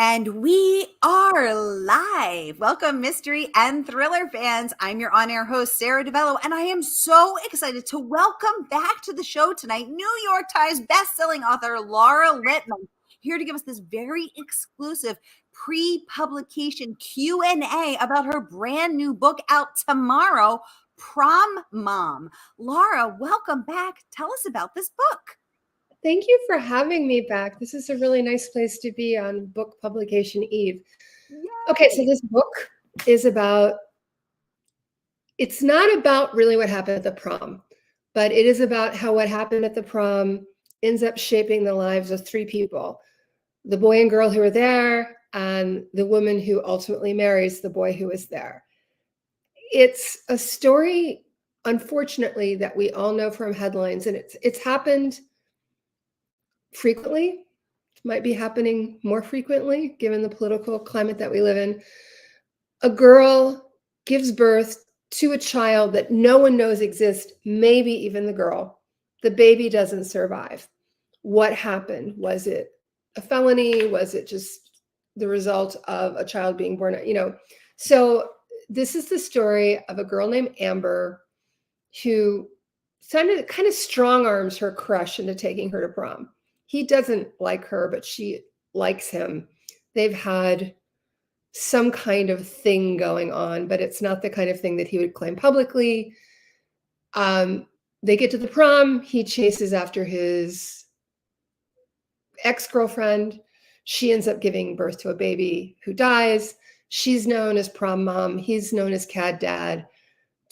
And we are live. Welcome, mystery and thriller fans. I'm your on-air host, Sara DiVello, and I am so excited to welcome back to the show tonight New York Times bestselling author Lara Lippman, here to give us this very exclusive pre-publication Q&A about her brand new book out tomorrow, Prom Mom. Lara, welcome back. Tell us about this book. Thank you for having me back. This is a really nice place to be on book publication eve. Yay. Okay, so this book is it's not about really what happened at the prom, but it is about how what happened at the prom ends up shaping the lives of three people: the boy and girl who were there, and the woman who ultimately marries the boy who was there. It's a story, unfortunately, that we all know from headlines, and it's happened frequently. It might be happening more frequently given the political climate that we live in. A girl gives birth to a child that no one knows exists, maybe even the girl. The baby doesn't survive. What happened? Was it a felony? Was it just the result of a child being born? So this is the story of a girl named Amber who kind of strong arms her crush into taking her to prom. He doesn't like her, but she likes him. They've had some kind of thing going on, but it's not the kind of thing that he would claim publicly. They get to the prom. He chases after his ex-girlfriend. She ends up giving birth to a baby who dies. She's known as prom mom. He's known as cad dad.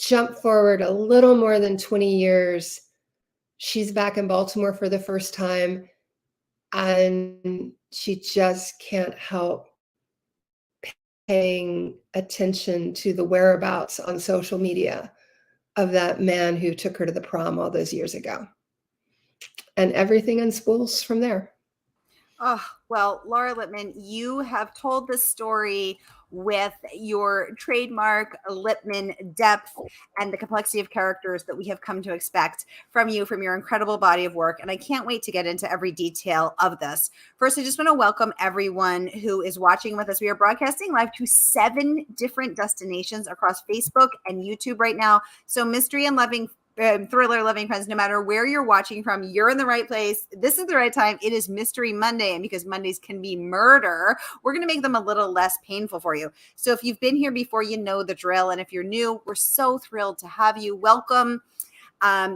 Jump forward a little more than 20 years. She's back in Baltimore for the first time, and she just can't help paying attention to the whereabouts on social media of that man who took her to the prom all those years ago. And everything unspools from there. Oh, well, Lara Lippman, you have told this story with your trademark Lippman depth and the complexity of characters that we have come to expect from you, from your incredible body of work. And I can't wait to get into every detail of this. First, I just want to welcome everyone who is watching with us. We are broadcasting live to 7 different destinations across Facebook and YouTube right now. So mystery and thriller loving friends, no matter where you're watching from, you're in the right place. This is the right time. It is Mystery Monday, and because Mondays can be murder, we're going to make them a little less painful for you. So if you've been here before, you know the drill, and if you're new, we're so thrilled to have you. Welcome.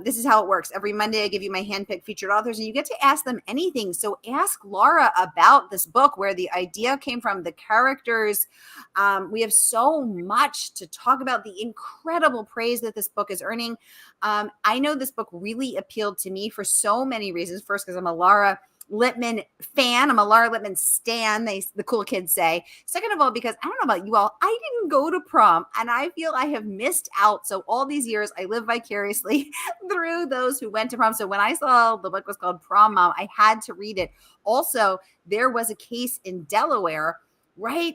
This is how it works. Every Monday, I give you my handpicked featured authors, and you get to ask them anything. So ask Lara about this book, where the idea came from, the characters. We have so much to talk about, the incredible praise that this book is earning. I know this book really appealed to me for so many reasons. First, because I'm a Lara Lippman fan. I'm a Lara Lippman stan, the cool kids say. Second of all, because I don't know about you all, I didn't go to prom, and I feel I have missed out. So all these years, I live vicariously through those who went to prom. So when I saw the book was called Prom Mom, I had to read it. Also, there was a case in Delaware right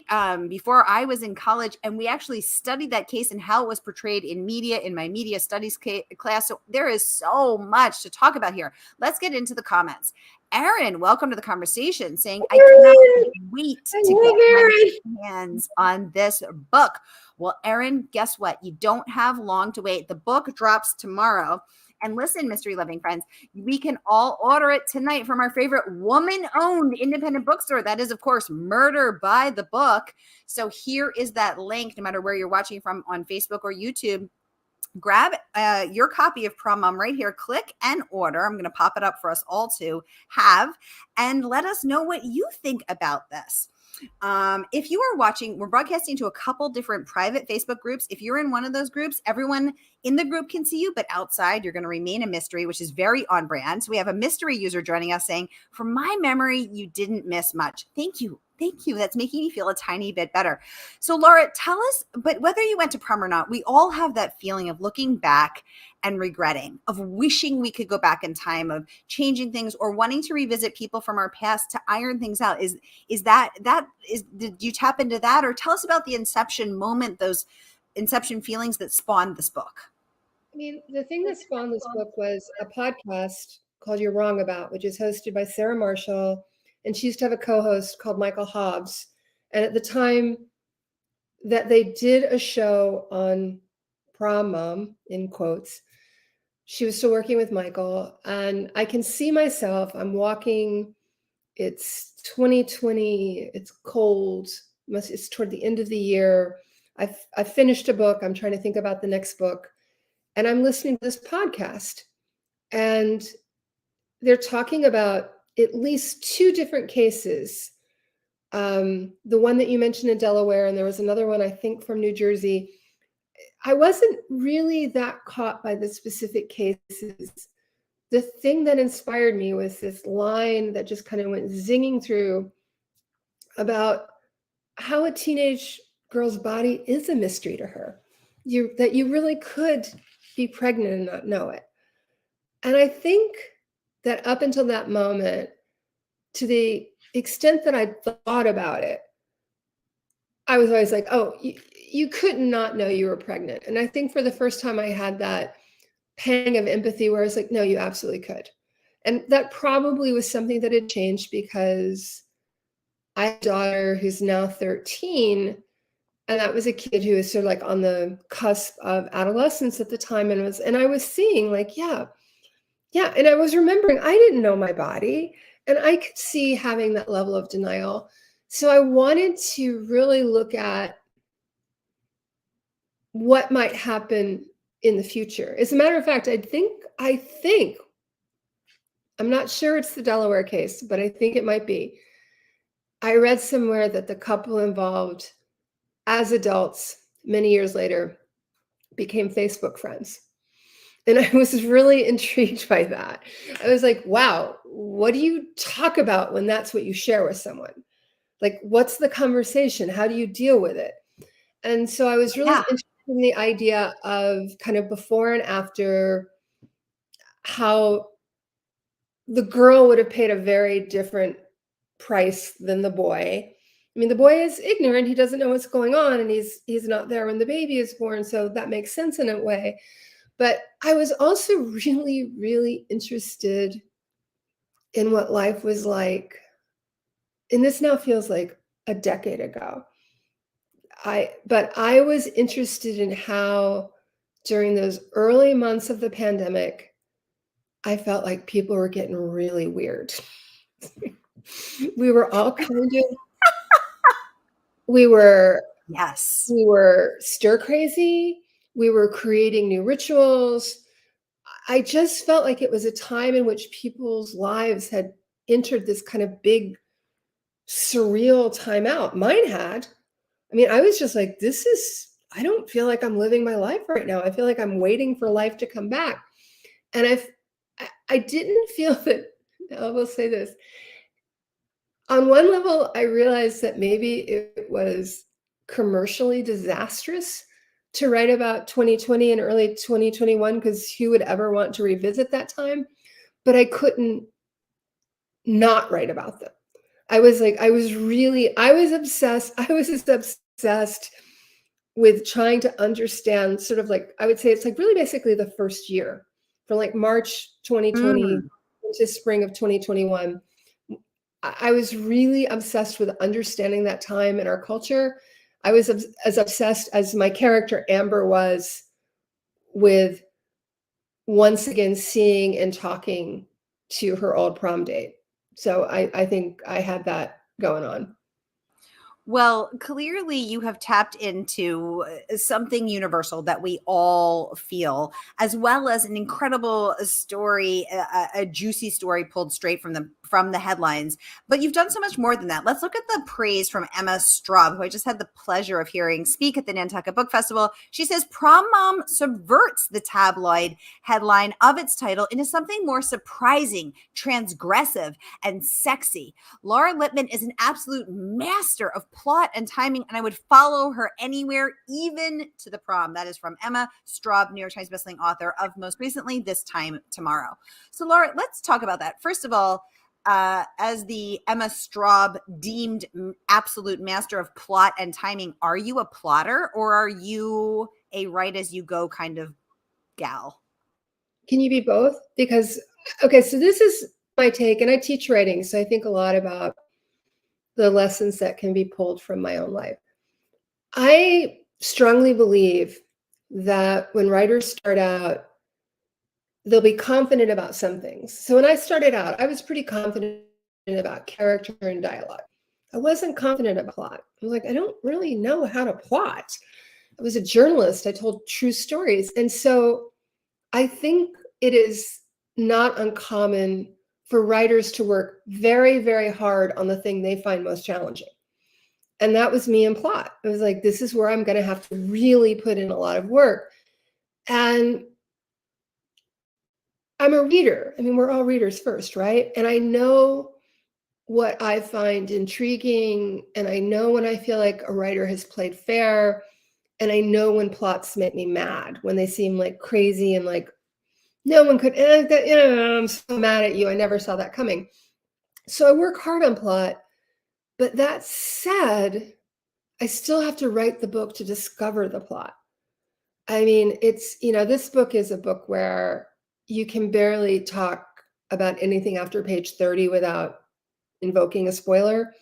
before I was in college, and we actually studied that case and how it was portrayed in media in my media studies class. So there is so much to talk about here. Let's get into the comments. Erin, welcome to the conversation, saying, I cannot wait to get my hands on this book. Well, Erin, guess what? You don't have long to wait. The book drops tomorrow. And listen, mystery loving friends, we can all order it tonight from our favorite woman-owned independent bookstore. That is, of course, Murder by the Book. So here is that link, no matter where you're watching from on Facebook or YouTube. Grab your copy of Prom Mom right here. Click and order. I'm going to pop it up for us all to have, and let us know what you think about this. If you are watching, we're broadcasting to a couple different private Facebook groups. If you're in one of those groups, everyone in the group can see you, but outside you're going to remain a mystery, which is very on brand. So we have a mystery user joining us saying, from my memory, you didn't miss much. Thank you. Thank you. That's making me feel a tiny bit better. So Lara, tell us, but whether you went to prom or not, we all have that feeling of looking back and regretting, of wishing we could go back in time, of changing things, or wanting to revisit people from our past to iron things out. Did you tap into that? Or tell us about the inception moment, those inception feelings that spawned this book. I mean, the thing that spawned this book was a podcast called You're Wrong About, which is hosted by Sarah Marshall and she used to have a co-host called Michael Hobbs. And at the time that they did a show on Prom Mom, in quotes, she was still working with Michael. And I can see myself, I'm walking, it's 2020, it's cold, it's toward the end of the year. I've finished a book. I'm trying to think about the next book. And I'm listening to this podcast. And they're talking about at least two different cases. The one that you mentioned in Delaware, and there was another one, I think, from New Jersey. I wasn't really that caught by the specific cases. The thing that inspired me was this line that just kind of went zinging through about how a teenage girl's body is a mystery to her. That you really could be pregnant and not know it. And I think that up until that moment, to the extent that I thought about it, I was always like, oh, you could not know you were pregnant. And I think for the first time I had that pang of empathy where I was like, no, you absolutely could. And that probably was something that had changed because I have a daughter who's now 13. And that was a kid who was sort of like on the cusp of adolescence at the time. And I was seeing like, yeah. And I was remembering I didn't know my body, and I could see having that level of denial. So I wanted to really look at what might happen in the future. As a matter of fact, I think, I'm not sure it's the Delaware case, but I think it might be. I read somewhere that the couple involved as adults many years later became Facebook friends. And I was really intrigued by that. I was like, wow, what do you talk about when that's what you share with someone? Like, what's the conversation? How do you deal with it? And so I was really Yeah. interested in the idea of kind of before and after, how the girl would have paid a very different price than the boy. I mean, the boy is ignorant. He doesn't know what's going on, and he's not there when the baby is born. So that makes sense in a way. But I was also really, really interested in what life was like. And this now feels like a decade ago. But I was interested in how during those early months of the pandemic, I felt like people were getting really weird. We were all kind of, we were Yes. stir crazy. We were creating new rituals. I just felt like it was a time in which people's lives had entered this kind of big surreal timeout. Mine had. I mean, I was just like, I don't feel like I'm living my life right now. I feel like I'm waiting for life to come back. And I didn't feel that, I will say this. On one level, I realized that maybe it was commercially disastrous to write about 2020 and early 2021, because who would ever want to revisit that time? But I couldn't not write about them. I was obsessed. I was just obsessed with trying to understand sort of like, I would say it's like really basically the first year, from like March 2020 Mm. into spring of 2021. I was really obsessed with understanding that time in our culture. I was as obsessed as my character Amber was with once again seeing and talking to her old prom date. So I think I had that going on. Well, clearly you have tapped into something universal that we all feel, as well as an incredible story, a juicy story pulled straight from the headlines. But you've done so much more than that. Let's look at the praise from Emma Straub, who I just had the pleasure of hearing speak at the Nantucket Book Festival. She says, "Prom Mom subverts the tabloid headline of its title into something more surprising, transgressive, and sexy. Laura Lippman is an absolute master of plot and timing, and I would follow her anywhere, even to the prom." That is from Emma Straub, New York Times bestselling author of most recently This Time Tomorrow. So, Laura, let's talk about that. First of all, as the Emma Straub deemed absolute master of plot and timing, are you a plotter, or are you a write as you go kind of gal? Can you be both? Because, okay, so this is my take, and I teach writing, so I think a lot about the lessons that can be pulled from my own life. I strongly believe that when writers start out, they'll be confident about some things. So when I started out, I was pretty confident about character and dialogue. I wasn't confident about plot. I was like, I don't really know how to plot. I was a journalist. I told true stories. And so I think it is not uncommon for writers to work very, very hard on the thing they find most challenging. And that was me in plot. I was like, this is where I'm going to have to really put in a lot of work. And I'm a reader. I mean, we're all readers first, right? And I know what I find intriguing, and I know when I feel like a writer has played fair, and I know when plots make me mad, when they seem like crazy and like no one could, I'm so mad at you. I never saw that coming. So I work hard on plot. But that said, I still have to write the book to discover the plot. I mean, this book is a book where you can barely talk about anything after page 30 without invoking a spoiler.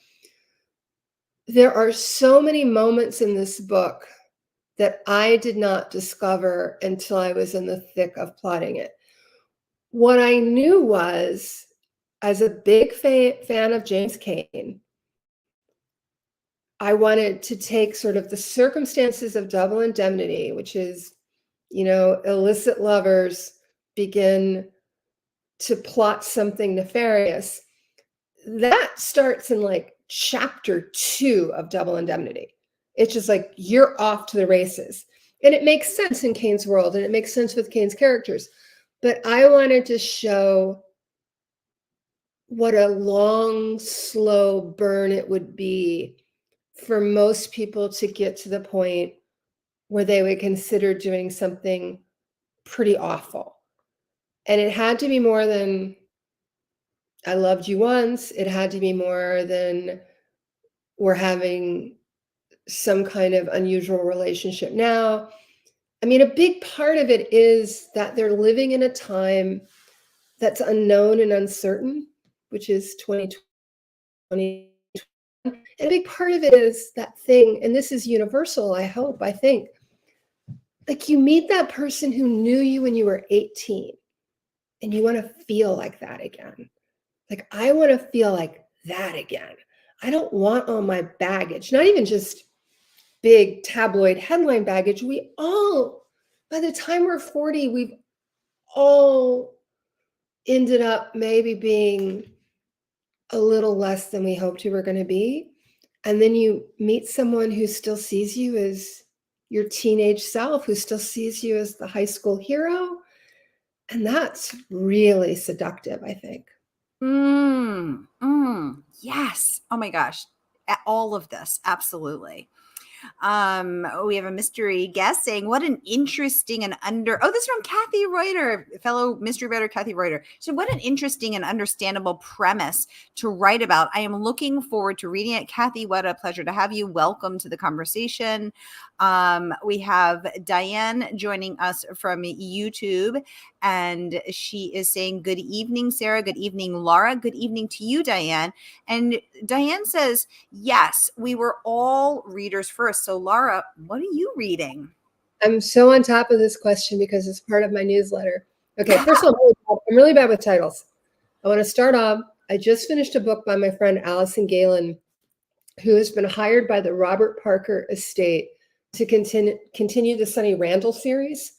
There are so many moments in this book that I did not discover until I was in the thick of plotting it. What I knew was, as a big fan of James Cain, I wanted to take sort of the circumstances of Double Indemnity, which is, illicit lovers begin to plot something nefarious. That starts in like chapter 2 of Double Indemnity. It's just like, you're off to the races. And it makes sense in Cain's world, and it makes sense with Cain's characters. But I wanted to show what a long, slow burn it would be for most people to get to the point where they would consider doing something pretty awful. And it had to be more than I loved you once. It had to be more than we're having some kind of unusual relationship now. I mean, a big part of it is that they're living in a time that's unknown and uncertain, which is 2020. And a big part of it is that thing, and this is universal, I think, like you meet that person who knew you when you were 18 and you want to feel like that again. Like, I want to feel like that again. I don't want all my baggage, not even just big tabloid headline baggage. We all, by the time we're 40, we've all ended up maybe being a little less than we hoped we were going to be. And then you meet someone who still sees you as your teenage self, who still sees you as the high school hero. And that's really seductive, I think. Yes. Oh my gosh. All of this. Absolutely. We have a mystery guest saying, what an interesting and this is from Kathy Reuter, fellow mystery writer Kathy Reuter. So what an interesting and understandable premise to write about. I am looking forward to reading it. Kathy, what a pleasure to have you. Welcome to the conversation. We have Diane joining us from YouTube, and she is saying, good evening, Sarah. Good evening, Laura. Good evening to you, Diane. And Diane says, yes, we were all readers first. So Laura, what are you reading? I'm so on top of this question because it's part of my newsletter. Okay, first of all, I'm really bad with titles. I want to start off. I just finished a book by my friend Allison Galen, who has been hired by the Robert Parker estate to continue the Sunny Randall series,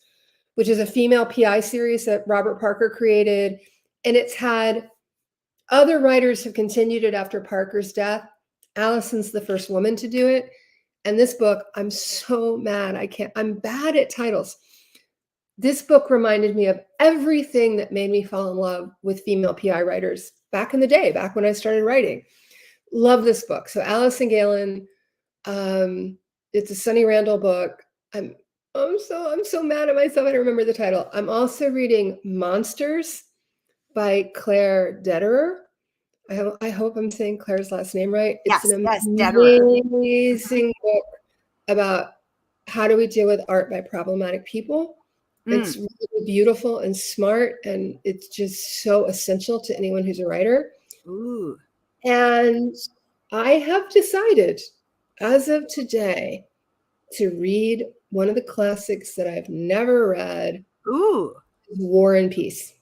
which is a female PI series that Robert Parker created. And it's had other writers have continued it after Parker's death. Allison's the first woman to do it. And this book, I'm so mad. I'm bad at titles. This book reminded me of everything that made me fall in love with female PI writers back in the day, back when I started writing. Love this book. So Allison Galen, it's a Sunny Randall book. I'm so mad at myself. I don't remember the title. I'm also reading Monsters by Claire Dederer. I hope I'm saying Claire's last name right. It's an amazing book about how do we deal with art by problematic people. It's Mm. really beautiful and smart, and it's just so essential to anyone who's a writer. Ooh. And I have decided, as of today, to read one of the classics that I've never read, Ooh. War and Peace.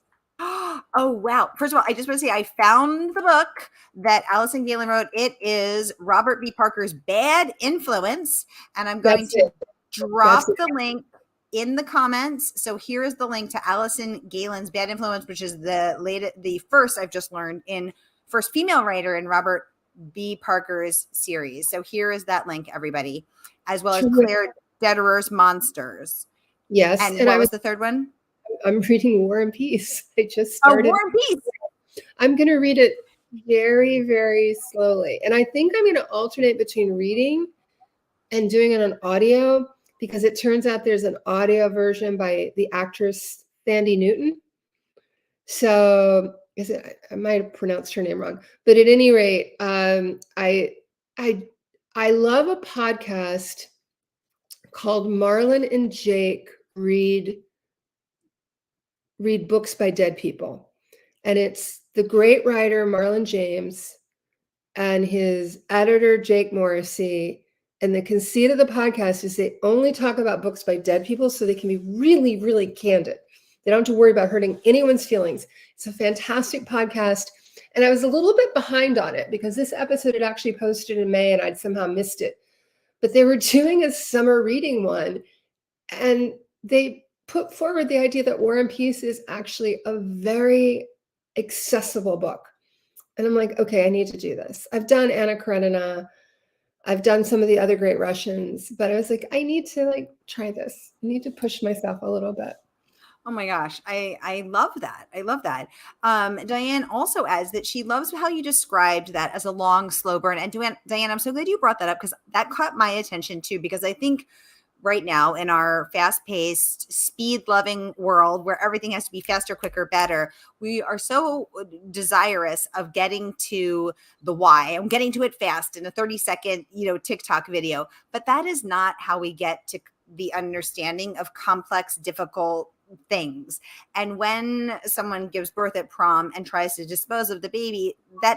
Oh, wow. First of all, I just want to say I found the book that Allison Galen wrote. It is Robert B. Parker's Bad Influence. And I'm going That's to it. That's drop it. the link in the comments. So here is the link to Allison Galen's Bad Influence, which is the first I've just learned in first female writer in Robert B. Parker's series. So here is that link, everybody, as well as Terrific. Claire Dederer's Monsters. Yes, And and what was the third one? I'm reading War and Peace. I just Oh, started. War and Peace. I'm going to read it very, very slowly. And I think I'm going to alternate between reading and doing it on audio, because it turns out there's an audio version by the actress Thandie Newton. So I might have pronounced her name wrong, but at any rate, I love a podcast called Marlon and Jake read books by dead people. And it's the great writer Marlon James and his editor Jake Morrissey. And the conceit of the podcast is they only talk about books by dead people so they can be really, really candid. They don't have to worry about hurting anyone's feelings. It's a fantastic podcast. And I was a little bit behind on it because this episode had actually posted in May and I'd somehow missed it. But they were doing a summer reading one, and they put forward the idea that War and Peace is actually a very accessible book. And I'm like, okay, I need to do this. I've done Anna Karenina. I've done some of the other great Russians, but I was like, I need to try this. I need to push myself a little bit. Oh my gosh, I love that. I love that. Diane also adds that she loves how you described that as a long, slow burn. And Diane, I'm so glad you brought that up because that caught my attention too. Because I think right now in our fast-paced, speed-loving world where everything has to be faster, quicker, better, we are so desirous of getting to the why and getting to it fast in a 30-second, TikTok video. But that is not how we get to the understanding of complex, difficult things. And when someone gives birth at prom and tries to dispose of the baby, we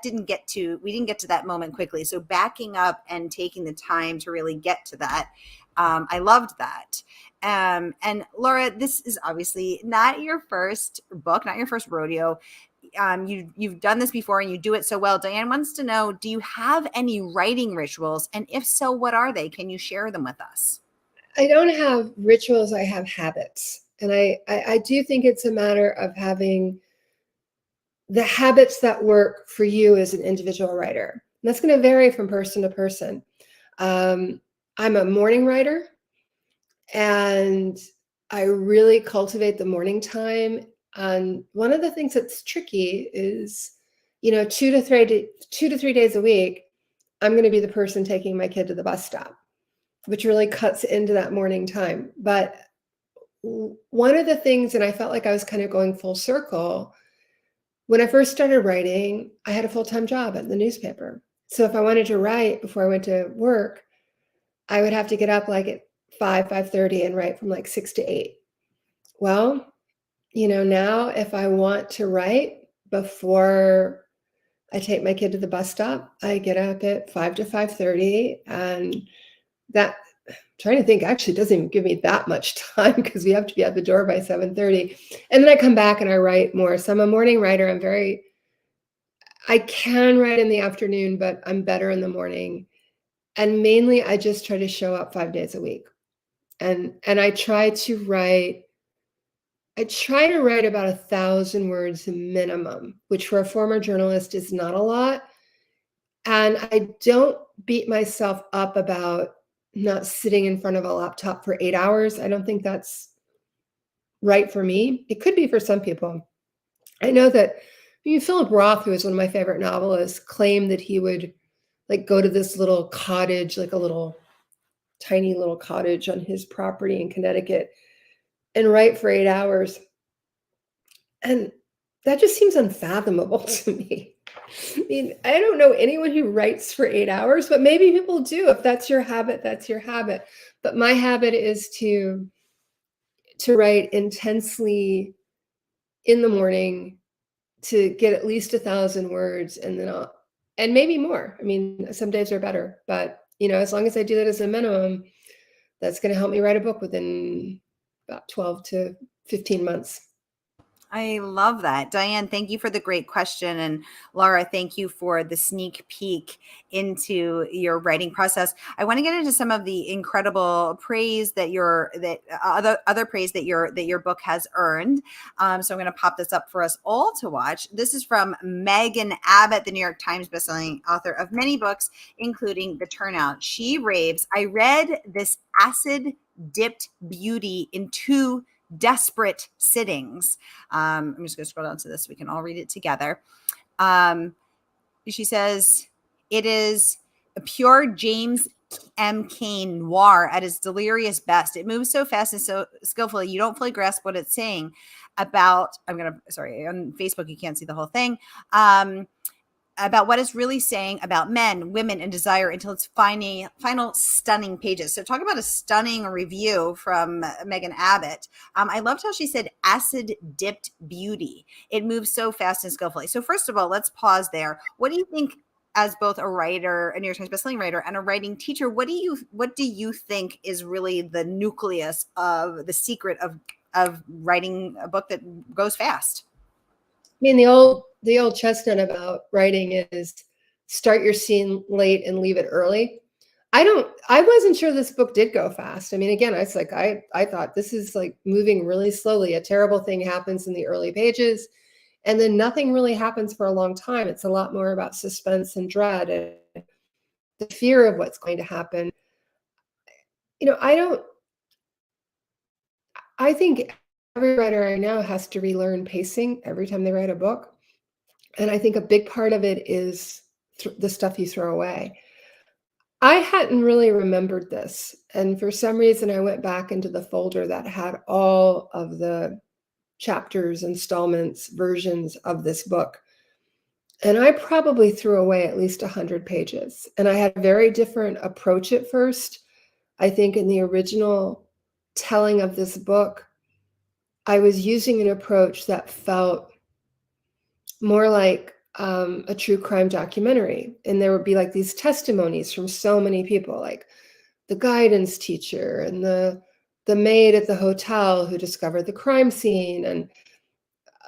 didn't get to that moment quickly. So backing up and taking the time to really get to that, I loved that. And Laura, this is obviously not your first book, not your first rodeo. You've done this before and you do it so well. Diane wants to know, do you have any writing rituals? And if so, what are they? Can you share them with us? I don't have rituals, I have habits. And I do think it's a matter of having the habits that work for you as an individual writer. And that's going to vary from person to person. I'm a morning writer, and I really cultivate the morning time. And one of the things that's tricky is, 2 to 3 days a week, I'm going to be the person taking my kid to the bus stop, which really cuts into that morning time. But one of the things, and I felt like I was kind of going full circle, when I first started writing, I had a full-time job at the newspaper. So if I wanted to write before I went to work, I would have to get up at 5:30 and write from 6 to 8. Well, now if I want to write before I take my kid to the bus stop, I get up at 5 to 5:30, and that, I'm trying to think, actually doesn't even give me that much time because we have to be at the door by 7:30. And then I come back and I write more. So I'm a morning writer. I can write in the afternoon, but I'm better in the morning. And mainly I just try to show up 5 days a week. And I try to write about 1,000 words minimum, which for a former journalist is not a lot. And I don't beat myself up about not sitting in front of a laptop for 8 hours. I don't think that's right for me. It could be for some people. I know that Philip Roth, who is one of my favorite novelists, claimed that he would go to this little cottage, like a little tiny little cottage on his property in Connecticut, and write for 8 hours. And that just seems unfathomable to me. I mean, I don't know anyone who writes for 8 hours, but maybe people do. If that's your habit, that's your habit. But my habit is to to write intensely in the morning to get at least 1,000 words, and then and maybe more. I mean, some days are better, but as long as I do that as a minimum, that's going to help me write a book within about 12 to 15 months. I love that. Diane, thank you for the great question. And Laura, thank you for the sneak peek into your writing process. I want to get into some of the incredible praise that other praise that your book has earned. So I'm going to pop this up for us all to watch. This is from Megan Abbott, the New York Times bestselling author of many books, including The Turnout. She raves, "I read this acid dipped beauty in 2 desperate sittings." I'm just going to scroll down to this so we can all read it together. She says, "It is a pure James M. Cain noir at its delirious best. It moves so fast and so skillfully, you don't fully grasp what it's saying about." Sorry, on Facebook, you can't see the whole thing. About what it's really saying about men, women, and desire until its final stunning pages. So talk about a stunning review from Megan Abbott. I loved how she said acid dipped beauty. It moves so fast and skillfully. So first of all, let's pause there. What do you think, as both a writer, a New York Times bestselling writer, and a writing teacher, what do you think is really the nucleus of the secret of writing a book that goes fast? I mean, the old chestnut about writing is start your scene late and leave it early. I wasn't sure this book did go fast. I mean, again, it's like I thought this is like moving really slowly. A terrible thing happens in the early pages, and then nothing really happens for a long time. It's a lot more about suspense and dread and the fear of what's going to happen. I think every writer I know has to relearn pacing every time they write a book. And I think a big part of it is the stuff you throw away. I hadn't really remembered this. And for some reason, I went back into the folder that had all of the chapters, installments, versions of this book. And I probably threw away at least 100 pages. And I had a very different approach at first. I think in the original telling of this book, I was using an approach that felt more like a true crime documentary. And there would be like these testimonies from so many people, like the guidance teacher and the maid at the hotel who discovered the crime scene, and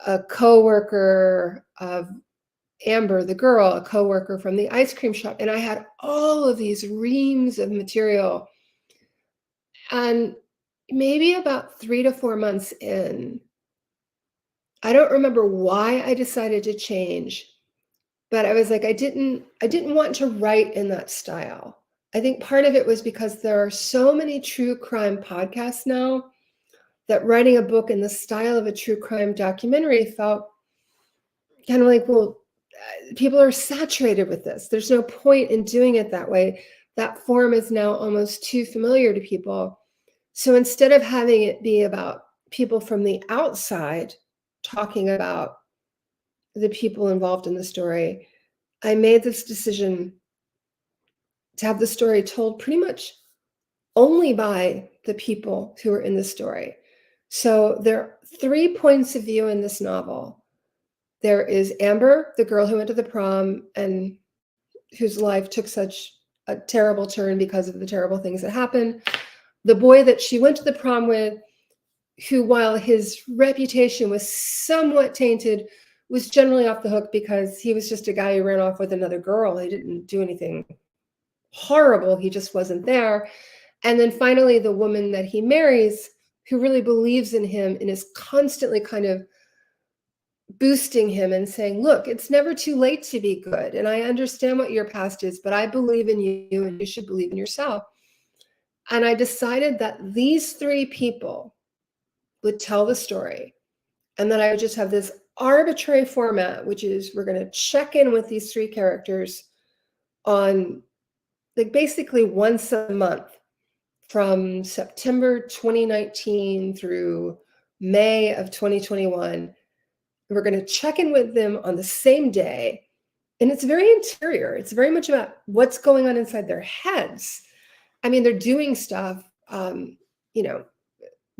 a coworker of Amber, the girl, a coworker from the ice cream shop. And I had all of these reams of material. And maybe about 3 to 4 months in, I don't remember why I decided to change, but I was like, I didn't want to write in that style. I think part of it was because there are so many true crime podcasts now that writing a book in the style of a true crime documentary felt kind of like, well, people are saturated with this. There's no point in doing it that way. That form is now almost too familiar to people. So instead of having it be about people from the outside talking about the people involved in the story, I made this decision to have the story told pretty much only by the people who are in the story. So there are 3 points of view in this novel. There is Amber, the girl who went to the prom and whose life took such a terrible turn because of the terrible things that happened. The boy that she went to the prom with, who, while his reputation was somewhat tainted, was generally off the hook because he was just a guy who ran off with another girl. He didn't do anything horrible. He just wasn't there. And then finally, the woman that he marries, who really believes in him and is constantly kind of boosting him and saying, look, it's never too late to be good. And I understand what your past is, but I believe in you and you should believe in yourself. And I decided that these 3 people would tell the story, and then I would just have this arbitrary format, which is we're going to check in with these 3 characters on like basically once a month from September 2019 through May of 2021. We're going to check in with them on the same day. And it's very interior. It's very much about what's going on inside their heads. I mean, they're doing stuff, you know,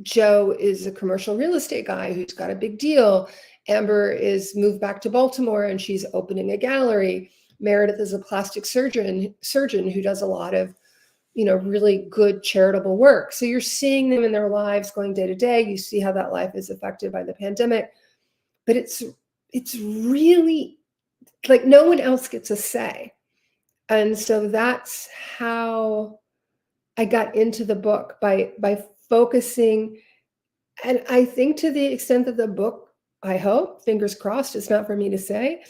Joe is a commercial real estate guy who's got a big deal. Amber is moved back to Baltimore and she's opening a gallery. Meredith is a plastic surgeon who does a lot of, really good charitable work. So you're seeing them in their lives going day to day. You see how that life is affected by the pandemic, but it's really like no one else gets a say. And so that's how I got into the book, by focusing. And I think to the extent that the book, I hope, fingers crossed, it's not for me to say,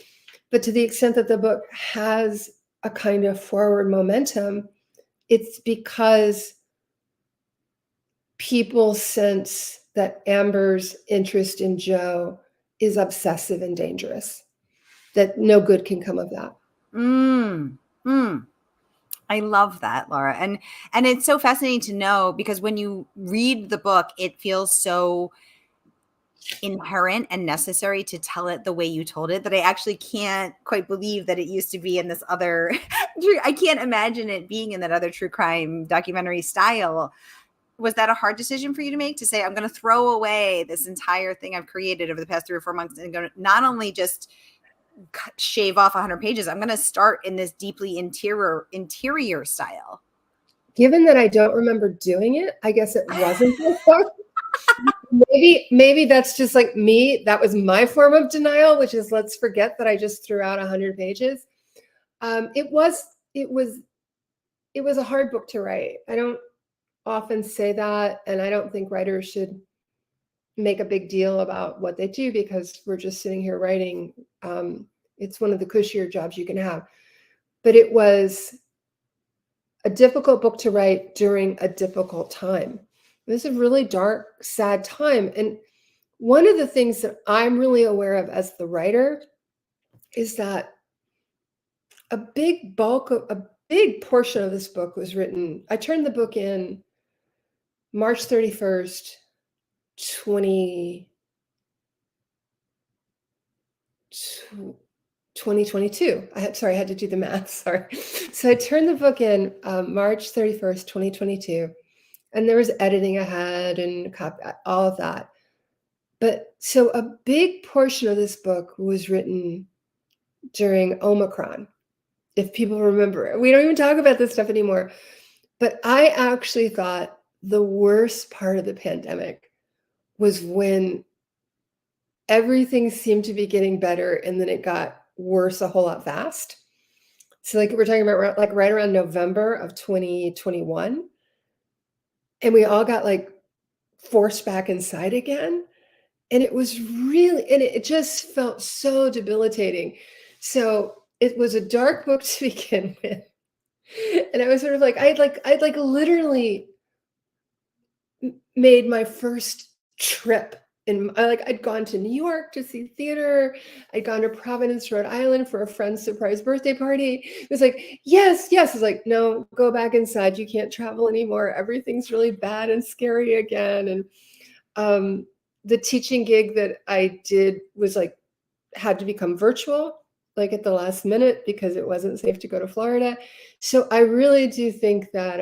but to the extent that the book has a kind of forward momentum, it's because people sense that Amber's interest in Joe is obsessive and dangerous, that no good can come of that. Mm, mm. I love that, Laura. And it's so fascinating to know, because when you read the book, it feels so inherent and necessary to tell it the way you told it, that I actually can't quite believe that it used to be in this other I can't imagine it being in that other true crime documentary style. Was that a hard decision for you to make, to say, I'm going to throw away this entire thing I've created over the past 3 or 4 months and going to not only just shave off 100 pages, I'm going to start in this deeply interior style? Given that I don't remember doing it, I guess it wasn't so far. Maybe that's just like me. That was my form of denial, which is, let's forget that I just threw out 100 pages. It was a hard book to write. I don't often say that, and I don't think writers should make a big deal about what they do, because we're just sitting here writing. It's one of the cushier jobs you can have. But it was a difficult book to write during a difficult time. It was a really dark, sad time. And one of the things that I'm really aware of as the writer is that a big portion of this book was written. I turned the book in March 31st, 2022. I had to do the math. Sorry. So I turned the book in March 31st, 2022. And there was editing ahead and all of that. But so a big portion of this book was written during Omicron, if people remember it. We don't even talk about this stuff anymore. But I actually thought the worst part of the pandemic was when everything seemed to be getting better and then it got worse a whole lot fast. So like we're talking about like right around November of 2021. And we all got like forced back inside again. And it was really, and it just felt so debilitating. So it was a dark book to begin with. And I was sort of like, I'd literally made my first trip. And I'd gone to New York to see theater. I'd gone to Providence, Rhode Island for a friend's surprise birthday party. It was like, yes. It's like, no, go back inside. You can't travel anymore. Everything's really bad and scary again. And the teaching gig that I did was like, had to become virtual, like at the last minute, because it wasn't safe to go to Florida. So I really do think that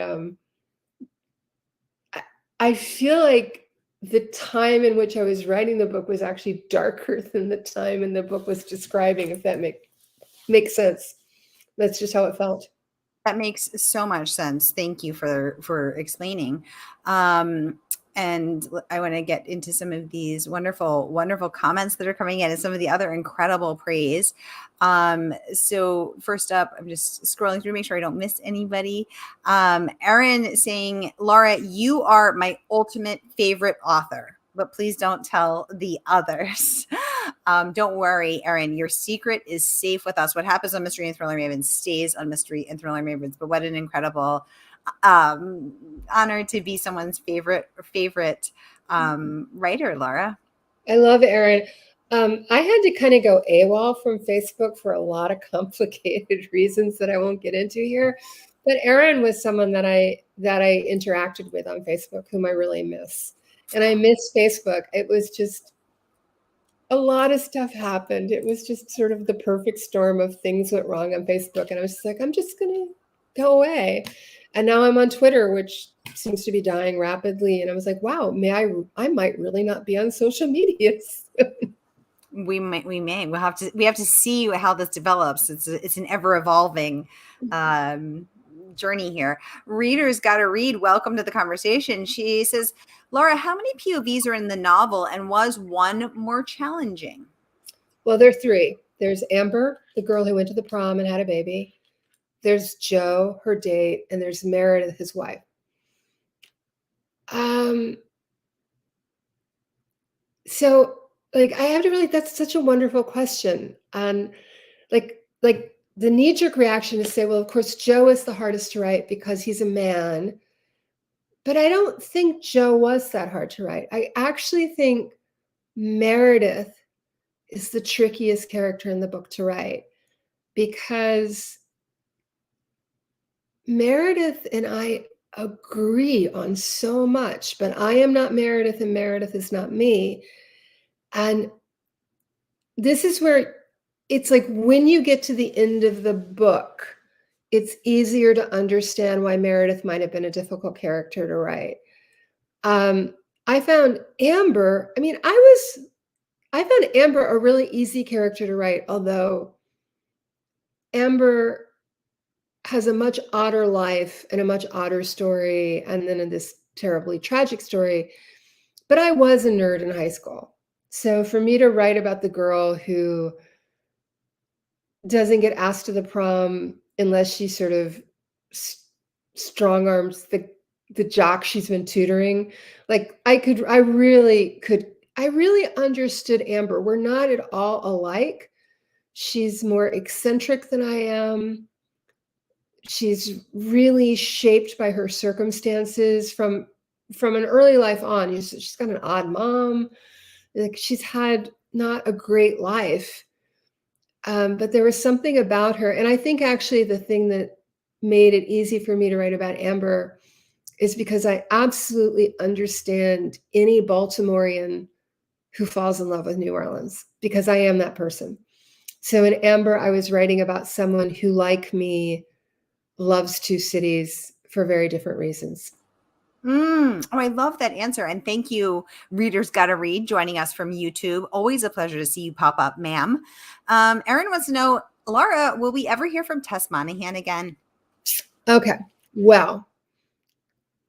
I feel like the time in which I was writing the book was actually darker than the time in the book was describing, if that makes sense. That's just how it felt. That makes so much sense. Thank you for explaining. And I want to get into some of these wonderful comments that are coming in, and some of the other incredible praise. So first up, I'm just scrolling through, make sure I don't miss anybody. Erin saying, Laura, you are my ultimate favorite author, but please don't tell the others. Don't worry, Erin, your secret is safe with us. What happens on Mystery and Thriller Mavens stays on Mystery and Thriller Mavens. But what an incredible honor to be someone's favorite writer, Laura. I love Erin. I had to kind of go AWOL from Facebook for a lot of complicated reasons that I won't get into here. But Erin was someone that I interacted with on Facebook, whom I really miss. And I miss Facebook. It was just a lot of stuff happened. It was just sort of the perfect storm of things went wrong on Facebook. And I was just like, I'm just going to go away. And now I'm on Twitter, which seems to be dying rapidly. And I was like, wow, I might really not be on social media. We have to see how this develops. It's an ever evolving journey here. Readers gotta read. Welcome to the conversation. She says, Laura, how many POVs are in the novel, and was one more challenging? Well, there are three. There's Amber, the girl who went to the prom and had a baby. There's Joe, her date, and there's Meredith, his wife. So like I have to really, that's such a wonderful question. And like the knee-jerk reaction is say, well, of course, Joe is the hardest to write because he's a man. But I don't think Joe was that hard to write. I actually think Meredith is the trickiest character in the book to write because Meredith and I agree on so much, but I am not Meredith and Meredith is not me. And this is where it's like when you get to the end of the book, it's easier to understand why Meredith might have been a difficult character to write. I found Amber, I found Amber a really easy character to write, although Amber has a much odder life and a much odder story, and then in this terribly tragic story. But I was a nerd in high school. So for me to write about the girl who doesn't get asked to the prom unless she sort of strong arms the jock she's been tutoring, like I really understood Amber. We're not at all alike. She's more eccentric than I am. She's really shaped by her circumstances from an early life on. She's got an odd mom. Like she's had not a great life. But there was something about her. And I think actually the thing that made it easy for me to write about Amber is because I absolutely understand any Baltimorean who falls in love with New Orleans, because I am that person. So in Amber, I was writing about someone who, like me, loves two cities for very different reasons. Oh, I love that answer. And thank you, Readers Gotta Read, joining us from YouTube. Always a pleasure to see you pop up, ma'am. Erin wants to know, Laura, will we ever hear from Tess Monahan again? Okay, well,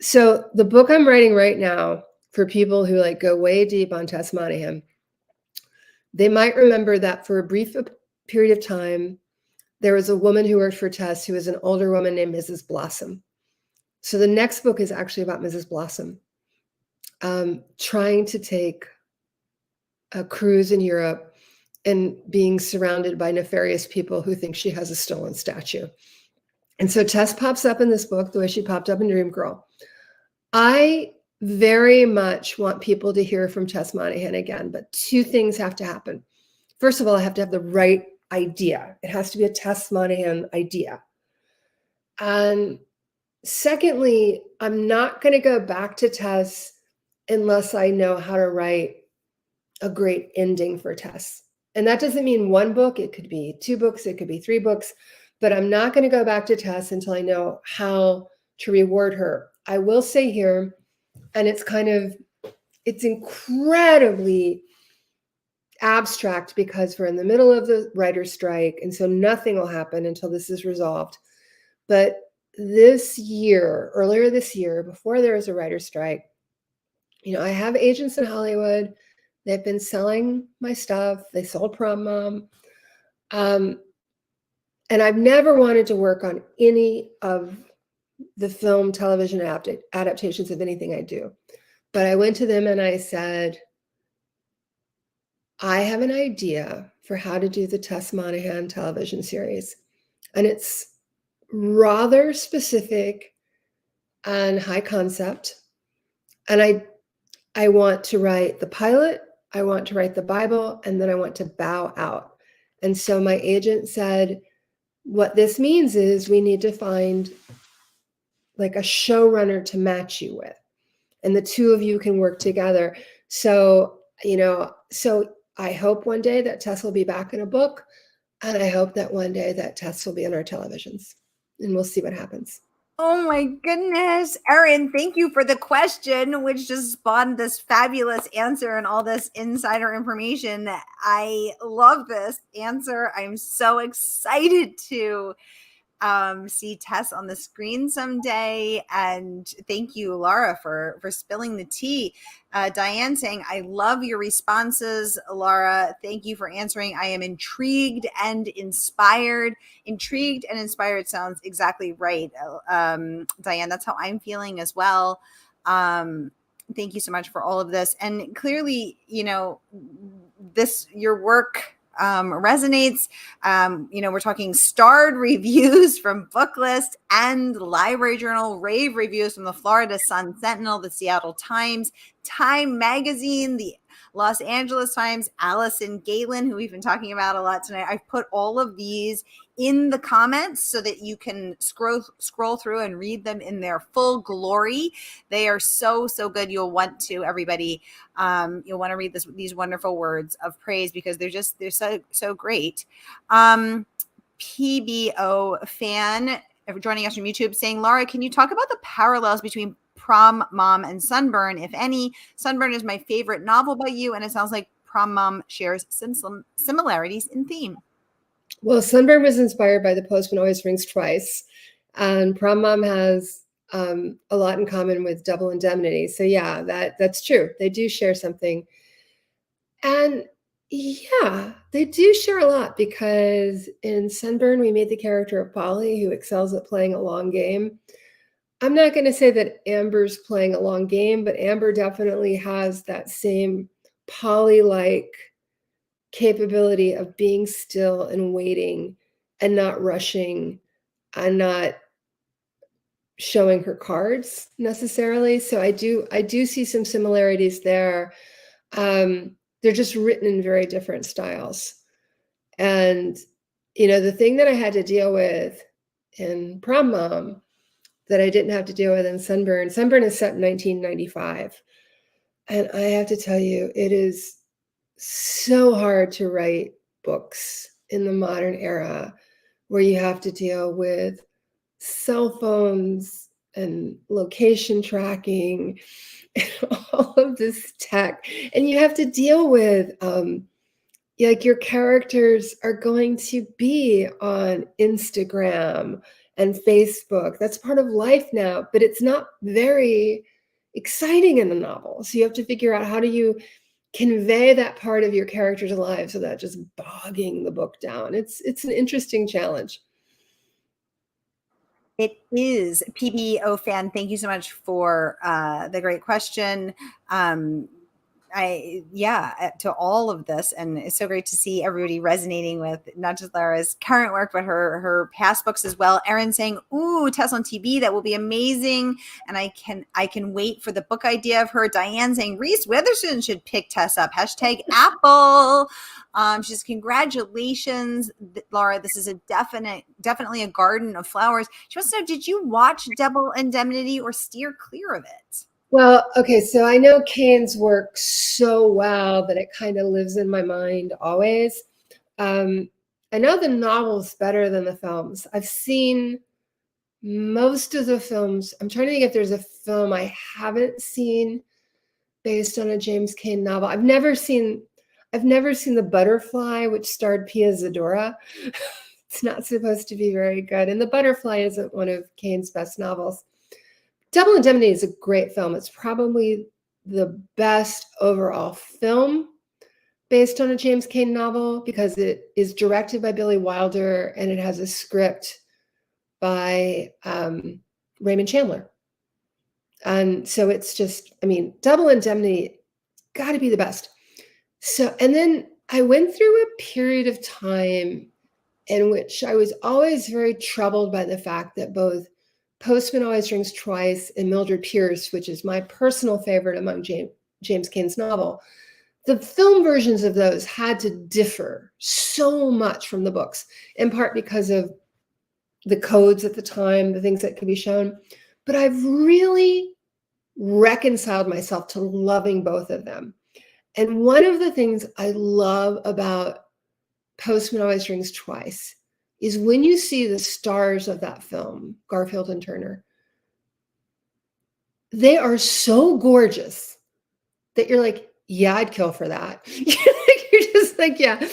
so the book I'm writing right now, for people who like go way deep on Tess Monahan, they might remember that for a brief period of time, there was a woman who worked for Tess who was an older woman named Mrs. Blossom. So the next book is actually about Mrs. Blossom trying to take a cruise in Europe and being surrounded by nefarious people who think she has a stolen statue. And so Tess pops up in this book the way she popped up in Dream Girl. I very much want people to hear from Tess Monahan again, but two things have to happen. First of all, I have to have the right idea. It has to be a Tess Monahan idea. And secondly, I'm not going to go back to Tess unless I know how to write a great ending for Tess. And that doesn't mean one book. It could be two books. It could be three books. But I'm not going to go back to Tess until I know how to reward her. I will say here, and it's incredibly abstract because we're in the middle of the writer's strike. And so nothing will happen until this is resolved. But earlier this year, before there was a writer's strike, I have agents in Hollywood. They've been selling my stuff. They sold Prom Mom. And I've never wanted to work on any of the film, television adaptations of anything I do. But I went to them and I said, I have an idea for how to do the Tess Monahan television series. And it's rather specific and high concept. And I want to write the pilot, I want to write the Bible, and then I want to bow out. And so my agent said, what this means is we need to find like a showrunner to match you with. And the two of you can work together. So, so I hope one day that Tess will be back in a book. And I hope that one day that Tess will be on our televisions. and we'll see what happens. Oh my goodness. Erin, thank you for the question, which just spawned this fabulous answer and all this insider information. I love this answer. I'm so excited to see Tess on the screen someday. And thank you, Laura, for spilling the tea. Diane saying, I love your responses, Laura. Thank you for answering. I am intrigued and inspired. Intrigued and inspired sounds exactly right, Diane. That's how I'm feeling as well. Thank you so much for all of this. And clearly, your work resonates. We're talking starred reviews from Booklist and Library Journal, rave reviews from the Florida Sun Sentinel, the Seattle Times, Time Magazine, the Los Angeles Times, Allison Galen, who we've been talking about a lot tonight. I've put all of these in the comments so that you can scroll through and read them in their full glory. They are so good. You'll want to, everybody. You'll want to read these wonderful words of praise because they're so great. PBO fan joining us from YouTube saying, Laura, can you talk about the parallels between Prom, Mom, and Sunburn, if any? Sunburn is my favorite novel by you, and it sounds like Prom Mom shares some similarities in theme. Well, Sunburn was inspired by The Postman Always Rings Twice, and Prom Mom has a lot in common with Double Indemnity. So yeah, that's true. They do share something. And yeah, they do share a lot because in Sunburn, we made the character of Polly, who excels at playing a long game. I'm not going to say that Amber's playing a long game, but Amber definitely has that same Polly-like capability of being still and waiting and not rushing and not showing her cards necessarily. So I do see some similarities there. They're just written in very different styles. And, the thing that I had to deal with in Prom Mom that I didn't have to deal with in Sunburn is set in 1995. And I have to tell you, it is so hard to write books in the modern era where you have to deal with cell phones and location tracking and all of this tech. And you have to deal with, like, your characters are going to be on Instagram and Facebook. That's part of life now, but it's not very exciting in the novel. So you have to figure out, how do you convey that part of your character's lives without just bogging the book down? It's an interesting challenge. It is. PBO fan, thank you so much for the great question. To all of this, and it's so great to see everybody resonating with not just Lara's current work, but her past books as well. Erin saying, "Ooh, Tess on TV, that will be amazing," and I can wait for the book idea of her. Diane saying, "Reese Witherspoon should pick Tess up." #Apple. She says, "Congratulations, Laura. This is definitely a garden of flowers." She wants to know, did you watch Double Indemnity or steer clear of it? Well, okay, so I know Cain's work so well that it kind of lives in my mind always. I know the novels better than the films. I've seen most of the films. I'm trying to think if there's a film I haven't seen based on a James Cain novel. I've never seen The Butterfly, which starred Pia Zadora. It's not supposed to be very good, and The Butterfly isn't one of Cain's best novels. Double Indemnity is a great film. It's probably the best overall film based on a James Cain novel because it is directed by Billy Wilder and it has a script by Raymond Chandler. And so it's just, Double Indemnity got to be the best. So, and then I went through a period of time in which I was always very troubled by the fact that both Postman Always Rings Twice and Mildred Pierce, which is my personal favorite among James Cain's novel, the film versions of those had to differ so much from the books, in part because of the codes at the time, the things that could be shown. But I've really reconciled myself to loving both of them. And one of the things I love about Postman Always Rings Twice is when you see the stars of that film, Garfield and Turner, they are so gorgeous that you're like, yeah, I'd kill for that. You're just like, yeah.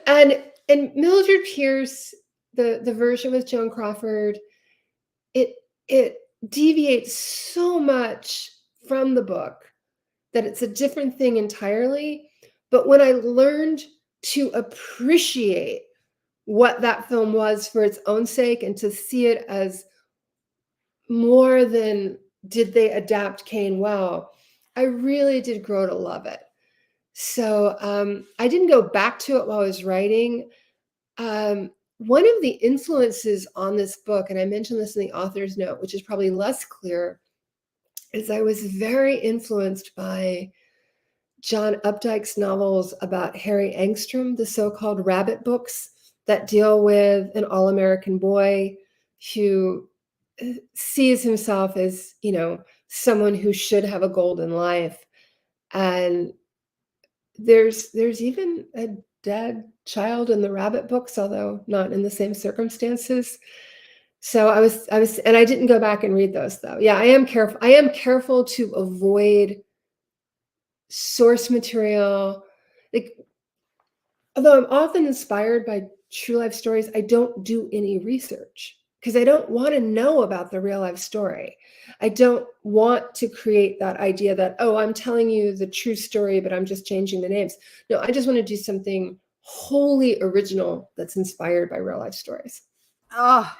And Mildred Pierce, the version with Joan Crawford, it it deviates so much from the book that it's a different thing entirely. But when I learned to appreciate what that film was for its own sake and to see it as more than did they adapt Cain well, I really did grow to love it. So I didn't go back to it while I was writing. One of the influences on this book, and I mentioned this in the author's note, which is probably less clear, is I was very influenced by John Updike's novels about Harry Angstrom, the so-called rabbit books that deal with an all-American boy who sees himself as, someone who should have a golden life. And there's even a dead child in the rabbit books, although not in the same circumstances. So I was, and I didn't go back and read those though. Yeah, I am careful. I am careful to avoid source material. Like, although I'm often inspired by true life stories, I don't do any research because I don't want to know about the real life story. I don't want to create that idea that, oh, I'm telling you the true story, but I'm just changing the names. No, I just want to do something wholly original that's inspired by real life stories. Oh,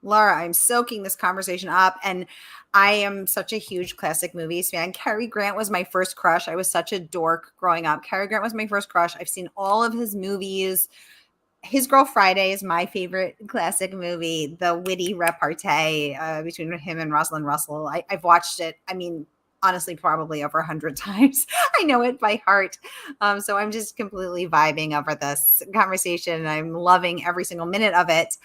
Laura, I'm soaking this conversation up, and I am such a huge classic movies fan. Cary Grant was my first crush. I was such a dork growing up. Cary Grant was my first crush. I've seen all of his movies. His Girl Friday is my favorite classic movie. The witty repartee between him and Rosalind Russell. I've watched it. I mean, honestly, probably over 100 times. I know it by heart. So I'm just completely vibing over this conversation. I'm loving every single minute of it.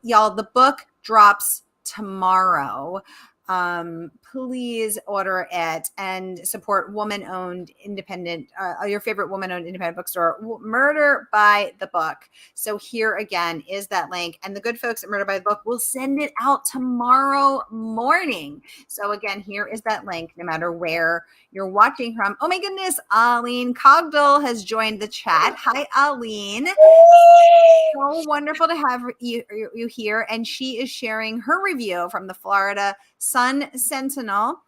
Y'all, the book drops tomorrow. Please order it and support woman-owned independent, your favorite woman-owned independent bookstore, Murder by the Book. So here again is that link, and the good folks at Murder by the Book will send it out tomorrow morning. So again, here is that link, no matter where you're watching from. Oh my goodness, Aline Cogdell has joined the chat. Hi, Aline. So wonderful to have you here. And she is sharing her review from the Florida Sun Sentinel.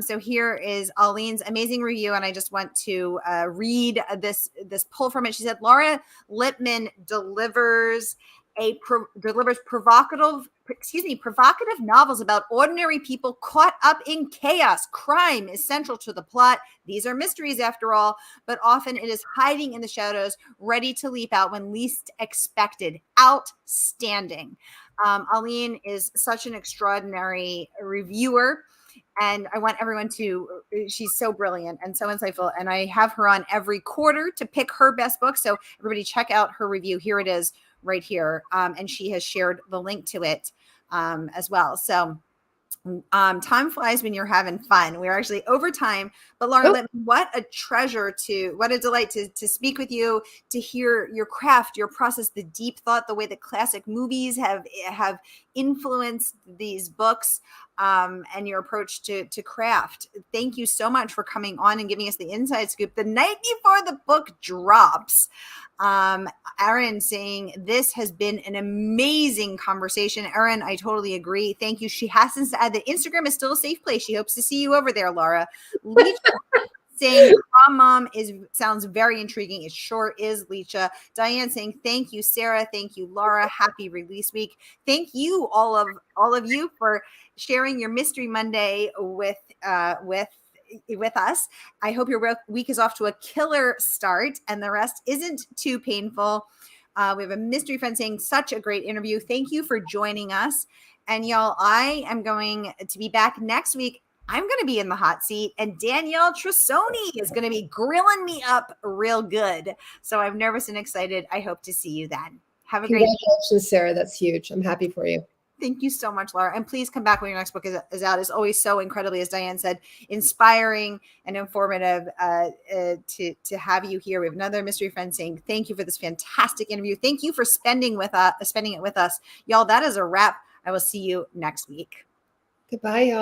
So here is Aline's amazing review, and I just want to read this pull from it. She said, Laura Lippman delivers provocative novels about ordinary people caught up in chaos. Crime is central to the plot. These are mysteries after all, but often it is hiding in the shadows, ready to leap out when least expected. Outstanding. Aline is such an extraordinary reviewer, and I want everyone to, she's so brilliant and so insightful. And I have her on every quarter to pick her best book. So everybody check out her review. Here it is right here. And she has shared the link to it as well. So time flies when you're having fun. We're actually over time, but Laura, what a treasure what a delight to speak with you, to hear your craft, your process, the deep thought, the way that classic movies have influenced these books, and your approach to craft. Thank you so much for coming on and giving us the inside scoop the night before the book drops. Erin saying this has been an amazing conversation. Erin, I totally agree. Thank you. She hastens to add that Instagram is still a safe place. She hopes to see you over there, Laura. Leisha saying Prom Mom sounds very intriguing. It sure is, Leisha. Diane saying thank you, Sarah. Thank you, Laura. Happy release week. Thank you, all of you, for sharing your Mystery Monday with us. I hope your week is off to a killer start and the rest isn't too painful. We have a mystery friend saying such a great interview. Thank you for joining us. And y'all, I am going to be back next week. I'm going to be in the hot seat, and Danielle Trussoni is going to be grilling me up real good. So I'm nervous and excited. I hope to see you then. Have a great Congratulations, Sarah. That's huge. I'm happy for you. Thank you so much, Laura. And please come back when your next book is out. It's always so incredibly, as Diane said, inspiring and informative to have you here. We have another mystery friend saying thank you for this fantastic interview. Thank you for spending it with us. Y'all, that is a wrap. I will see you next week. Goodbye, y'all.